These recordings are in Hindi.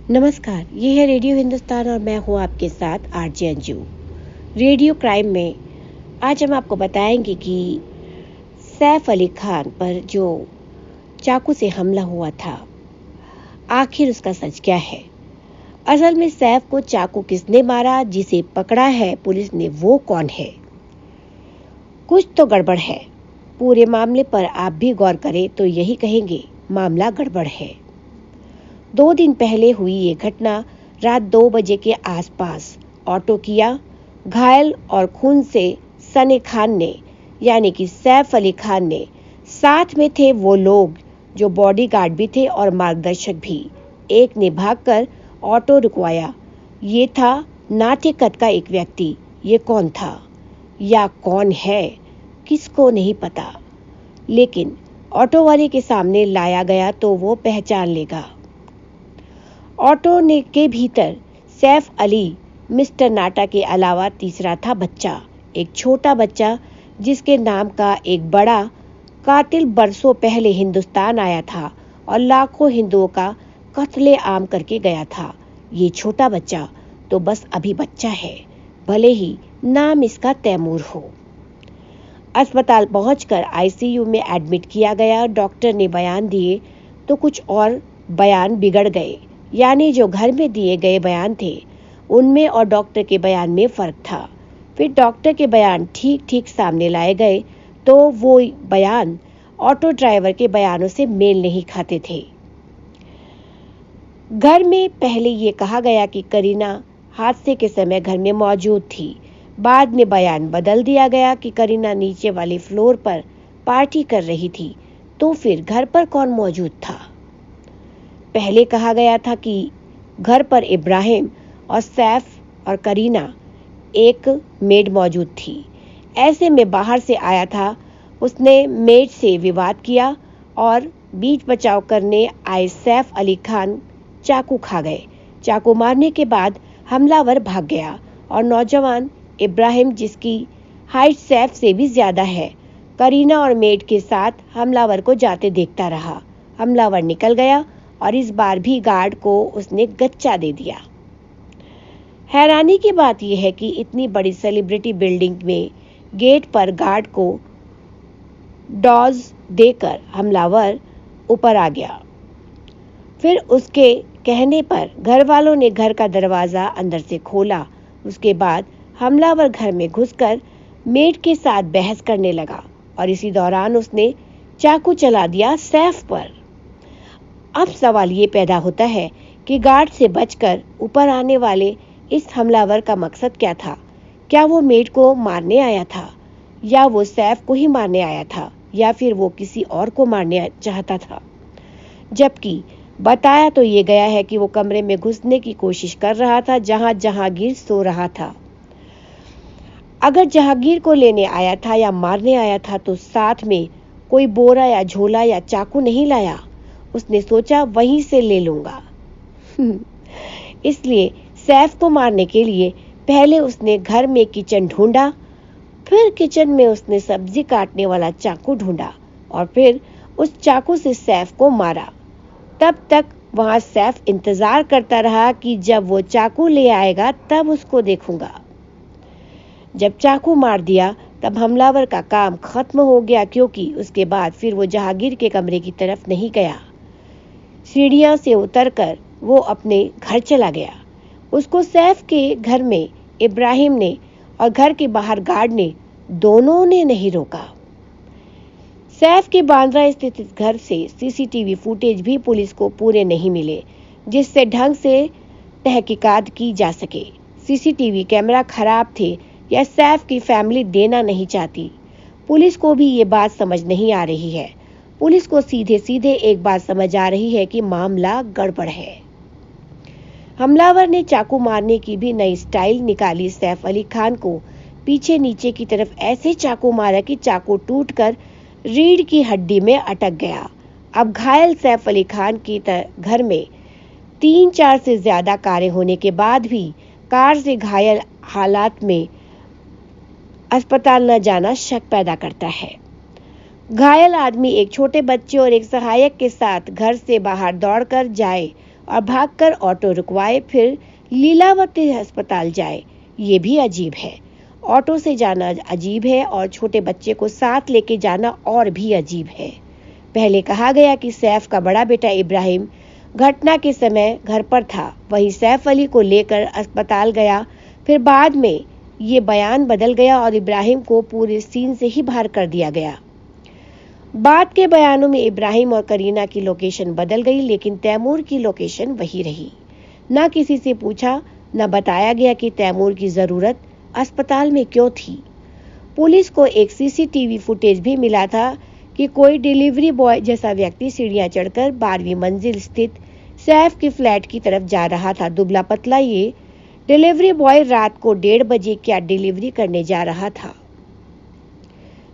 नमस्कार, ये है रेडियो हिंदुस्तान और मैं हूँ आपके साथ आरजे अंजू। रेडियो क्राइम में आज हम आपको बताएंगे कि सैफ अली खान पर जो चाकू से हमला हुआ था, आखिर उसका सच क्या है। असल में सैफ को चाकू किसने मारा, जिसे पकड़ा है पुलिस ने, वो कौन है। कुछ तो गड़बड़ है। पूरे मामले पर आप भी गौर करें तो यही कहेंगे, मामला गड़बड़ है। 2 दिन पहले हुई ये घटना रात 2 बजे के आसपास ऑटो किया घायल और खून से सने खान ने, यानी कि सैफ अली खान ने, साथ में थे वो लोग जो बॉडीगार्ड भी थे और मार्गदर्शक भी। एक ने भागकर ऑटो रुकवाया। ये था नाट्य कद का एक व्यक्ति। ये कौन था या कौन है, किसको नहीं पता, लेकिन ऑटो वाले के सामने लाया गया तो वो पहचान लेगा। ऑटो ने के भीतर सैफ अली मिस्टर नाटा के अलावा तीसरा था बच्चा, एक छोटा बच्चा जिसके नाम का एक बड़ा कातिल बरसों पहले हिंदुस्तान आया था और लाखों हिंदुओं का कत्ले आम करके गया था। ये छोटा बच्चा तो बस अभी बच्चा है, भले ही नाम इसका तैमूर हो। अस्पताल पहुंचकर आईसीयू में एडमिट किया गया। डॉक्टर ने बयान दिए तो कुछ और बयान बिगड़ गए, यानी जो घर में दिए गए बयान थे उनमें और डॉक्टर के बयान में फर्क था। फिर डॉक्टर के बयान ठीक ठीक सामने लाए गए तो वो बयान ऑटो ड्राइवर के बयानों से मेल नहीं खाते थे। घर में पहले ये कहा गया कि करीना हादसे के समय घर में मौजूद थी। बाद में बयान बदल दिया गया कि करीना नीचे वाले फ्लोर पर पार्टी कर रही थी। तो फिर घर पर कौन मौजूद था? पहले कहा गया था कि घर पर इब्राहिम और सैफ और करीना, एक मेड मौजूद थी। ऐसे में बाहर से आया था, उसने मेड से विवाद किया और बीच बचाव करने आए सैफ अली खान चाकू खा गए। चाकू मारने के बाद हमलावर भाग गया और नौजवान इब्राहिम, जिसकी हाइट सैफ से भी ज्यादा है, करीना और मेड के साथ हमलावर को जाते देखता रहा। हमलावर निकल गया और इस बार भी गार्ड को उसने गच्चा दे दिया। हैरानी की बात यह है कि इतनी बड़ी सेलिब्रिटी बिल्डिंग में गेट पर गार्ड को डॉज देकर हमलावर ऊपर आ गया। फिर उसके कहने पर घर वालों ने घर का दरवाजा अंदर से खोला। उसके बाद हमलावर घर में घुसकर मेड के साथ बहस करने लगा और इसी दौरान उसने चाकू चला दिया सैफ पर। अब सवाल ये पैदा होता है कि गार्ड से बचकर ऊपर आने वाले इस हमलावर का मकसद क्या था? क्या वो मेड को मारने आया था, या वो सैफ को ही मारने आया था, या फिर वो किसी और को मारने चाहता था? जबकि बताया तो ये गया है कि वो कमरे में घुसने की कोशिश कर रहा था जहां जहांगीर सो रहा था। अगर जहांगीर को लेने आया था या मारने आया था तो साथ में कोई बोरा या झोला या चाकू नहीं लाया। उसने सोचा वहीं से ले लूंगा। इसलिए सैफ को मारने के लिए पहले उसने घर में किचन ढूंढा, फिर किचन में उसने सब्जी काटने वाला चाकू ढूंढा और फिर उस चाकू से सैफ को मारा। तब तक वहां सैफ इंतजार करता रहा कि जब वो चाकू ले आएगा तब उसको देखूंगा। जब चाकू मार दिया तब हमलावर का काम खत्म हो गया, क्योंकि उसके बाद फिर वो जहांगीर के कमरे की तरफ नहीं गया। सीढ़ियां से उतरकर वो अपने घर चला गया। उसको सैफ के घर में इब्राहिम ने और घर के बाहर गार्ड ने, दोनों ने नहीं रोका। सैफ के बांद्रा स्थित इस घर से सीसीटीवी फुटेज भी पुलिस को पूरे नहीं मिले, जिससे ढंग से तहकीकात की जा सके। सीसीटीवी कैमरा खराब थे या सैफ की फैमिली देना नहीं चाहती, पुलिस को भी ये बात समझ नहीं आ रही है। पुलिस को सीधे सीधे एक बात समझ आ रही है कि मामला गड़बड़ है। हमलावर ने चाकू मारने की भी नई स्टाइल निकाली। सैफ अली खान को पीछे नीचे की तरफ ऐसे चाकू मारा कि चाकू टूटकर रीढ़ की हड्डी में अटक गया। अब घायल सैफ अली खान की घर में 3-4 से ज्यादा कारें होने के बाद भी कार से घायल हालात में अस्पताल न जाना शक पैदा करता है। घायल आदमी एक छोटे बच्चे और एक सहायक के साथ घर से बाहर दौड़कर जाए और भागकर ऑटो रुकवाए, फिर लीलावती अस्पताल जाए। ये भी अजीब है। ऑटो से जाना अजीब है और छोटे बच्चे को साथ लेके जाना और भी अजीब है। पहले कहा गया कि सैफ का बड़ा बेटा इब्राहिम घटना के समय घर पर था, वही सैफ अली को लेकर अस्पताल गया। फिर बाद में ये बयान बदल गया और इब्राहिम को पूरे सीन से ही बाहर कर दिया गया। बाद के बयानों में इब्राहिम और करीना की लोकेशन बदल गई, लेकिन तैमूर की लोकेशन वही रही। न किसी से पूछा, न बताया गया कि तैमूर की जरूरत अस्पताल में क्यों थी। पुलिस को एक सीसीटीवी फुटेज भी मिला था कि कोई डिलीवरी बॉय जैसा व्यक्ति सीढ़ियां चढ़कर 12वीं मंजिल स्थित सैफ के फ्लैट की तरफ जा रहा था। दुबला पतला ये डिलीवरी बॉय रात को 1:30 बजे क्या डिलीवरी करने जा रहा था।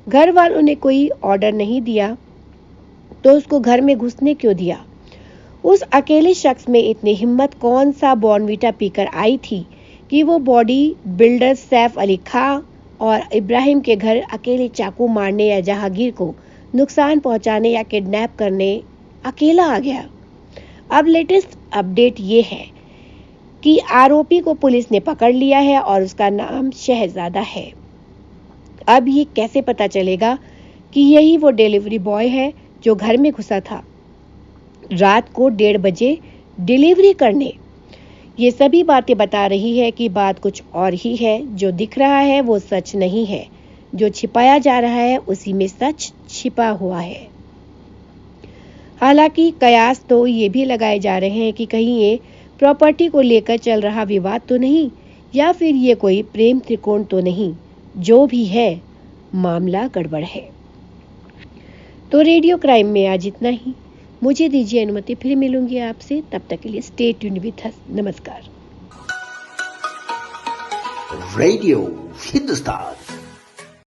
घर वालों ने कोई ऑर्डर नहीं दिया तो उसको घर में घुसने क्यों दिया। उस अकेले शख्स में इतनी हिम्मत कौन सा बॉर्नवीटा पीकर आई थी कि वो बॉडी बिल्डर सैफ अली खां और इब्राहिम के घर अकेले चाकू मारने या जहांगीर को नुकसान पहुंचाने या किडनैप करने अकेला आ गया। अब लेटेस्ट अपडेट ये है कि आरोपी को पुलिस ने पकड़ लिया है और उसका नाम शहजादा है। अब ये कैसे पता चलेगा कि यही वो डिलीवरी बॉय है जो घर में घुसा था रात को 1:30 बजे डिलीवरी करने। ये सभी बातें बता रही है कि बात कुछ और ही है। जो दिख रहा है वो सच नहीं है, जो छिपाया जा रहा है उसी में सच छिपा हुआ है। हालांकि कयास तो ये भी लगाए जा रहे हैं कि कहीं ये प्रॉपर्टी को लेकर चल रहा विवाद तो नहीं, या फिर ये कोई प्रेम त्रिकोण तो नहीं। जो भी है, मामला गड़बड़ है। तो रेडियो क्राइम में आज इतना ही। मुझे दीजिए अनुमति, फिर मिलूंगी आपसे। तब तक के लिए स्टे ट्यून्ड विद अस। नमस्कार। रेडियो हिंदुस्तान।